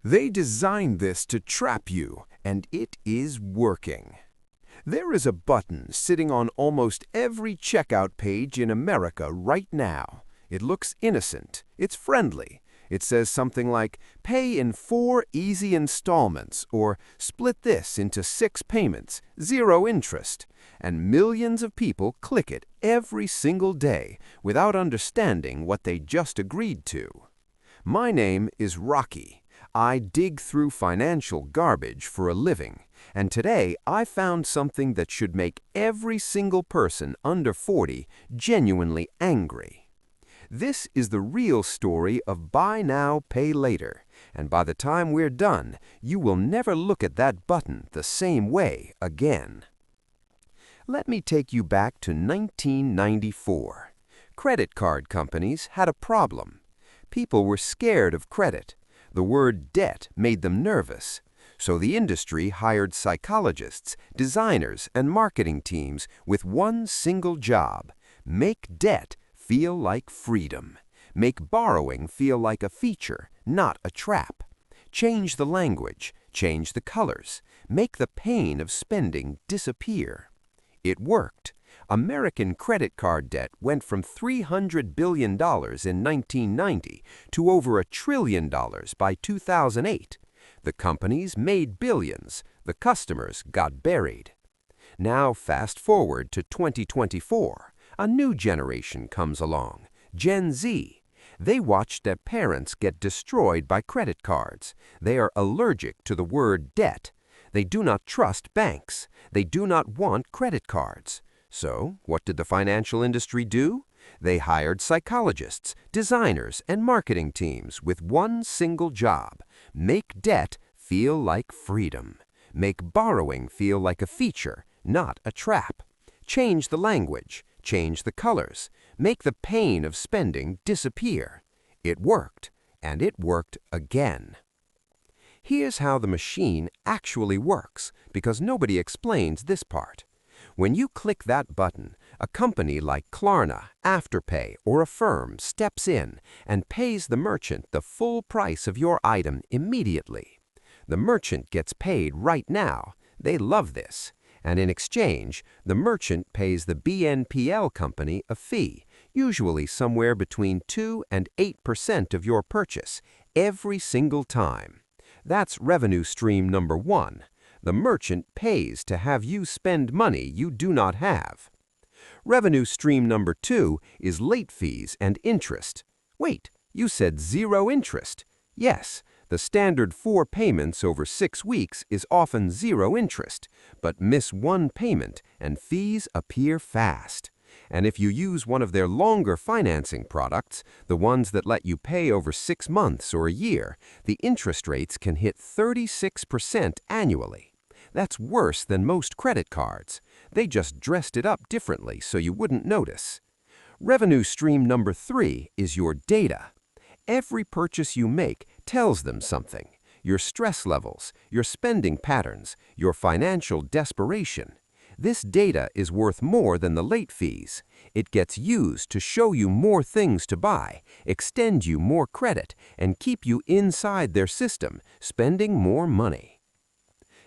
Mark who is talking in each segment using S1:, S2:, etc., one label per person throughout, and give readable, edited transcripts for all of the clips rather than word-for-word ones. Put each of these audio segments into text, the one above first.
S1: They designed this to trap you, and it is working. There is a button sitting on almost every checkout page in America right now. It looks innocent. It's friendly. It says something like, "Pay in 4 easy installments," or "Split this into 6 payments, 0 interest." And millions of people click it every single day without understanding what they just agreed to. My name is Rocky. I dig through financial garbage for a living, and today I found something that should make every single person under 40 genuinely angry. This is the real story of buy now, pay later, and by the time we're done, you will never look at that button the same way again. Let me take you back to 1994. Credit card companies had a problem. People were scared of credit. The word debt made them nervous. So the industry hired psychologists, designers, and marketing teams with one single job: make debt feel like freedom. Make borrowing feel like a feature, not a trap. Change the language, change the colors, make the pain of spending disappear. It worked. American credit card debt went from $300 billion in 1990 to over $1 trillion by 2008. The companies made billions. The customers got buried. Now fast forward to 2024. A new generation comes along, Gen Z. They watched their parents get destroyed by credit cards. They are allergic to the word debt. They do not trust banks. They do not want credit cards. So, what did the financial industry do? They hired psychologists, designers, and marketing teams with one single job: make debt feel like freedom. Make borrowing feel like a feature, not a trap. Change the language, change the colors, make the pain of spending disappear. It worked, and it worked again. Here's how the machine actually works, because nobody explains this part. When you click that button, a company like Klarna, Afterpay, or Affirm steps in and pays the merchant the full price of your item immediately. The merchant gets paid right now. They love this. And in exchange, the merchant pays the BNPL company a fee, usually somewhere between 2 and 8% of your purchase, every single time. That's revenue stream number 1. The merchant pays to have you spend money you do not have. Revenue stream number 2 is late fees and interest. Wait, you said 0 interest. Yes, the standard 4 payments over 6 weeks is often 0 interest, but miss one payment and fees appear fast. And if you use one of their longer financing products, the ones that let you pay over 6 months or a year, the interest rates can hit 36% annually. That's worse than most credit cards. They just dressed it up differently so you wouldn't notice. Revenue stream number 3 is your data. Every purchase you make tells them something: your stress levels, your spending patterns, your financial desperation. This data is worth more than the late fees. It gets used to show you more things to buy, extend you more credit, and keep you inside their system, spending more money.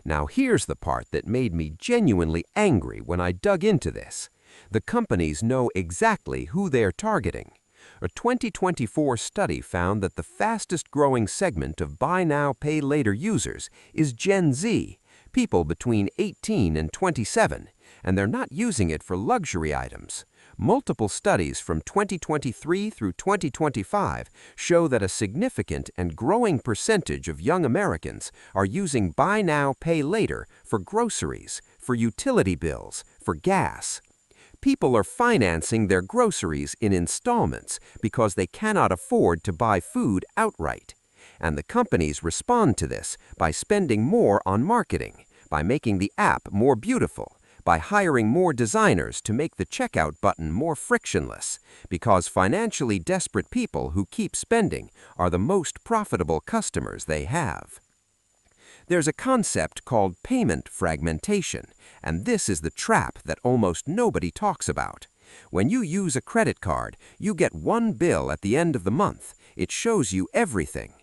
S1: Now here's the part that made me genuinely angry when I dug into this. The companies know exactly who they're targeting. A 2024 study found that the fastest growing segment of buy now, pay later users is Gen Z, people between 18 and 27, and they're not using it for luxury items. Multiple studies from 2023 through 2025 show that a significant and growing percentage of young Americans are using buy now, pay later for groceries, for utility bills, for gas. People are financing their groceries in installments because they cannot afford to buy food outright. And the companies respond to this by spending more on marketing, by making the app more beautiful, by hiring more designers to make the checkout button more frictionless, because financially desperate people who keep spending are the most profitable customers they have. There's a concept called payment fragmentation, and this is the trap that almost nobody talks about. When you use a credit card, you get one bill at the end of the month. It shows you everything.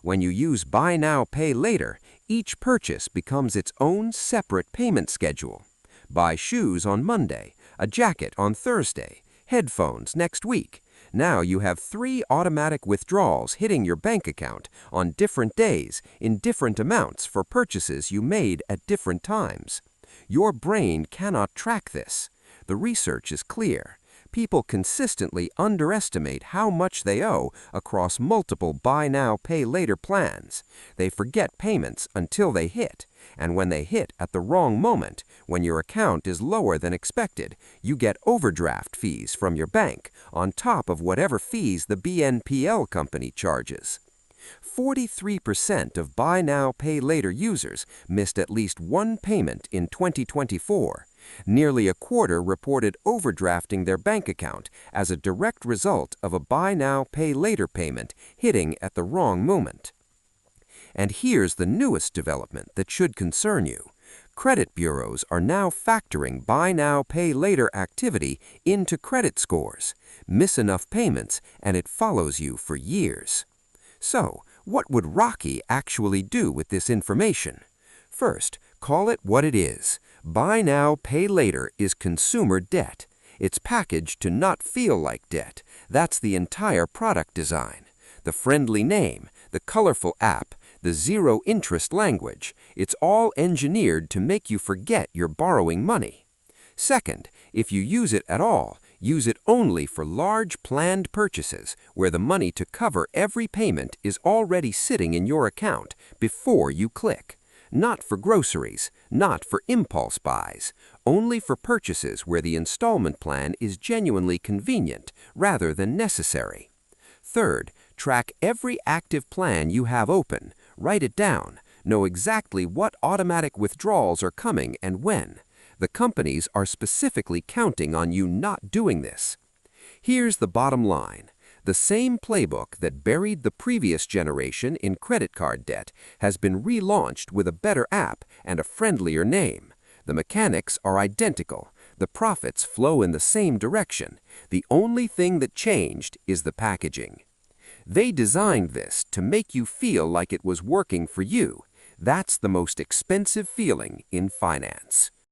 S1: When you use Buy Now, Pay Later, each purchase becomes its own separate payment schedule. Buy shoes on Monday, a jacket on Thursday, headphones next week. Now you have 3 automatic withdrawals hitting your bank account on different days in different amounts for purchases you made at different times. Your brain cannot track this. The research is clear. People consistently underestimate how much they owe across multiple Buy Now, Pay Later plans. They forget payments until they hit, and when they hit at the wrong moment, when your account is lower than expected, you get overdraft fees from your bank on top of whatever fees the BNPL company charges. 43% of Buy Now, Pay Later users missed at least one payment in 2024. Nearly a quarter reported overdrafting their bank account as a direct result of a Buy Now, Pay Later payment hitting at the wrong moment. And here's the newest development that should concern you. Credit bureaus are now factoring Buy Now, Pay Later activity into credit scores. Miss enough payments, and it follows you for years. So, what would Rocky actually do with this information? First, call it what it is. Buy Now, Pay Later is consumer debt. It's packaged to not feel like debt. That's the entire product design. The friendly name, the colorful app, the zero-interest language, it's all engineered to make you forget you're borrowing money. Second, if you use it at all, use it only for large planned purchases where the money to cover every payment is already sitting in your account before you click. Not for groceries, not for impulse buys, only for purchases where the installment plan is genuinely convenient rather than necessary. Third, track every active plan you have open, write it down, know exactly what automatic withdrawals are coming and when. The companies are specifically counting on you not doing this. Here's the bottom line. The same playbook that buried the previous generation in credit card debt has been relaunched with a better app and a friendlier name. The mechanics are identical. The profits flow in the same direction. The only thing that changed is the packaging. They designed this to make you feel like it was working for you. That's the most expensive feeling in finance.